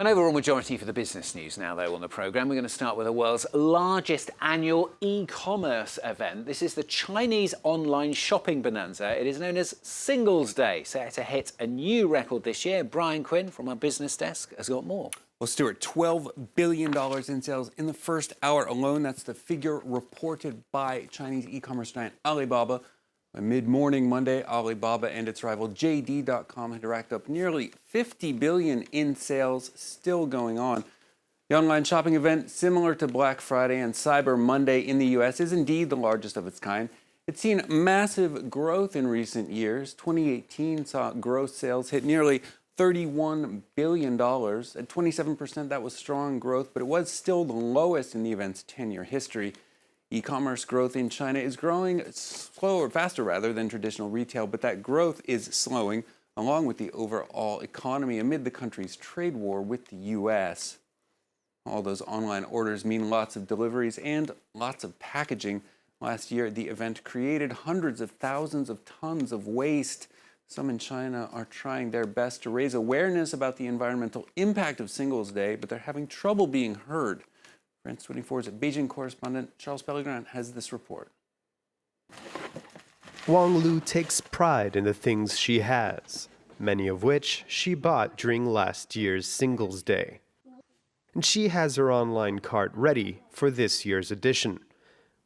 An overall majority for the business news now, though, on the programme. We're going to start with the world's largest annual e-commerce event. This is the Chinese online shopping bonanza. It is known as Singles Day, set to hit a new record this year. Brian Quinn from our business desk has got more. Well, Stuart, $12 billion in sales in the first hour alone. That's the figure reported by Chinese e-commerce giant Alibaba. By mid-morning Monday, Alibaba and its rival JD.com had racked up nearly $50 billion in sales, still going on. The online shopping event, similar to Black Friday and Cyber Monday in the U.S., is indeed the largest of its kind. It's seen massive growth in recent years. 2018 saw gross sales hit nearly $31 billion. At 27%, that was strong growth, but it was still the lowest in the event's 10-year history. E-commerce growth in China is growing faster than traditional retail, but that growth is slowing, along with the overall economy amid the country's trade war with the U.S. All those online orders mean lots of deliveries and lots of packaging. Last year, the event created hundreds of thousands of tons of waste. Some in China are trying their best to raise awareness about the environmental impact of Singles Day, but they're having trouble being heard. France 24's Beijing correspondent Charles Pellegrin has this report. Wang Lu takes pride in the things she has, many of which she bought during last year's Singles Day. And she has her online cart ready for this year's edition.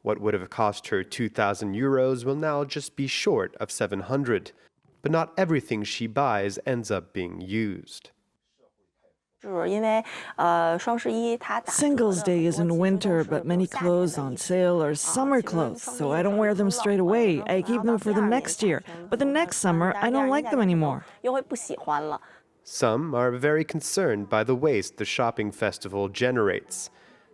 What would have cost her 2,000 euros will now just be short of 700. But not everything she buys ends up being used. Singles Day is in winter, but many clothes on sale are summer clothes, so I don't wear them straight away. I keep them for the next year, but the next summer I don't like them anymore. Some are very concerned by the waste the shopping festival generates,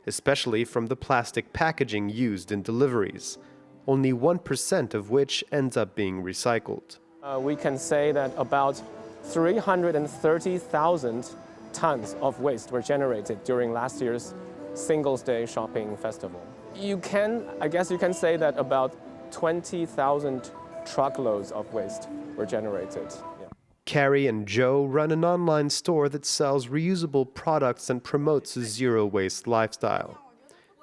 especially from the plastic packaging used in deliveries, only 1% of which ends up being recycled. We can say that about 330,000 tons of waste were generated during last year's Singles Day shopping festival. I guess you can say that about 20,000 truckloads of waste were generated. Yeah. Carrie and Joe run an online store that sells reusable products and promotes a zero-waste lifestyle.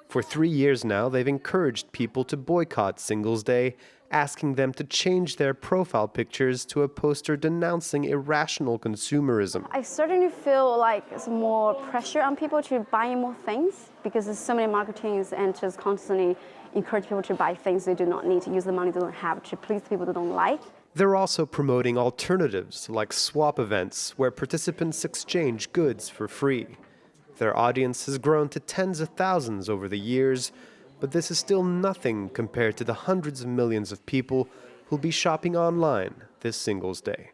For 3 years now, they've encouraged people to boycott Singles Day, asking them to change their profile pictures to a poster denouncing irrational consumerism. I certainly feel like it's more pressure on people to buy more things because there's so many marketings and just constantly encourage people to buy things they do not need, to use the money they don't have, to please people they don't like. They're also promoting alternatives like swap events where participants exchange goods for free. Their audience has grown to tens of thousands over the years, but this is still nothing compared to the hundreds of millions of people who'll be shopping online this Singles Day.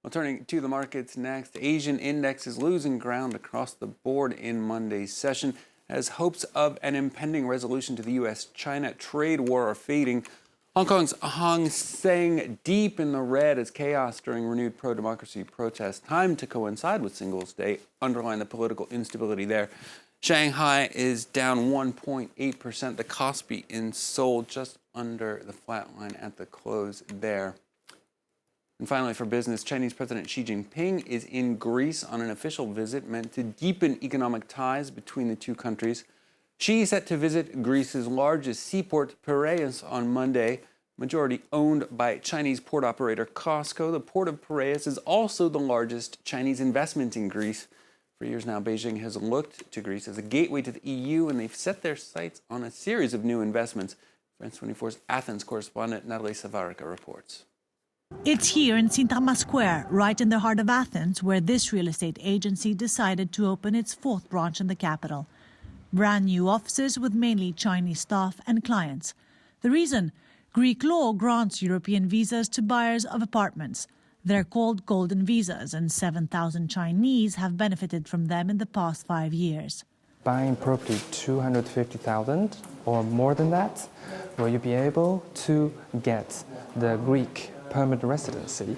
Well, turning to the markets next, the Asian index is losing ground across the board in Monday's session as hopes of an impending resolution to the U.S.-China trade war are fading. Hong Kong's Hang Seng deep in the red as chaos during renewed pro-democracy protests, timed to coincide with Singles Day, underline the political instability there. Shanghai is down 1.8%. The Kospi in Seoul just under the flat line at the close there. And finally, for business, Chinese President Xi Jinping is in Greece on an official visit meant to deepen economic ties between the two countries. Xi is set to visit Greece's largest seaport, Piraeus, on Monday. Majority owned by Chinese port operator COSCO, the port of Piraeus is also the largest Chinese investment in Greece. For years now, Beijing has looked to Greece as a gateway to the EU, and they've set their sights on a series of new investments. France 24's Athens correspondent Natalie Savarica reports. It's here in Sintama Square, right in the heart of Athens, where this real estate agency decided to open its fourth branch in the capital. Brand new offices with mainly Chinese staff and clients. The reason? Greek law grants European visas to buyers of apartments. They're called golden visas, and 7,000 Chinese have benefited from them in the past 5 years. Buying property 250,000 or more than that, will you be able to get the Greek permanent residency?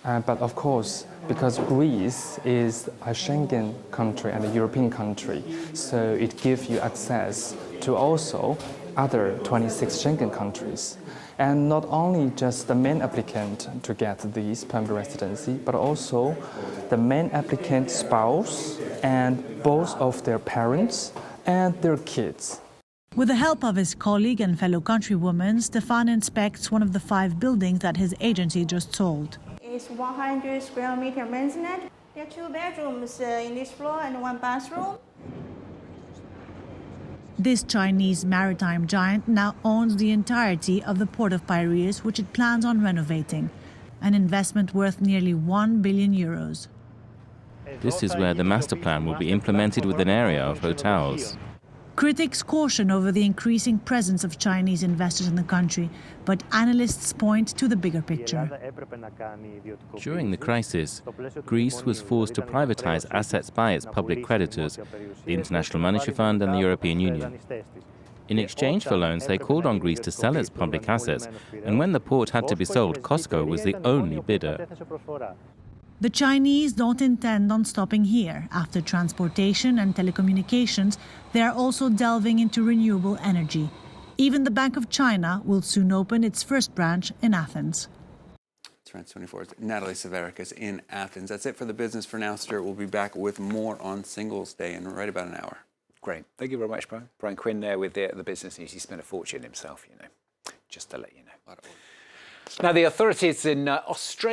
But of course, because Greece is a Schengen country and a European country, so it gives you access to also other 26 Schengen countries. And not only just the main applicant to get this permanent residency, but also the main applicant's spouse and both of their parents and their kids. With the help of his colleague and fellow countrywoman, Stefan inspects one of the 5 buildings that his agency just sold. It's 100 square meter maisonette. There are 2 bedrooms in this floor and 1 bathroom. This Chinese maritime giant now owns the entirety of the port of Piraeus, which it plans on renovating, an investment worth nearly 1 billion euros. This is where the master plan will be implemented with an area of hotels. Critics caution over the increasing presence of Chinese investors in the country, but analysts point to the bigger picture. During the crisis, Greece was forced to privatize assets by its public creditors, the International Monetary Fund and the European Union. In exchange for loans, they called on Greece to sell its public assets, and when the port had to be sold, Costco was the only bidder. The Chinese don't intend on stopping here. After transportation and telecommunications, they are also delving into renewable energy. Even the Bank of China will soon open its first branch in Athens. It's France 24's Natalie Severicus in Athens. That's it for the business for now, Stuart. We'll be back with more on Singles Day in right about an hour. Great. Thank you very much, Brian. Brian Quinn there with the business news. He spent a fortune himself, just to let you know. Now, the authorities in Australia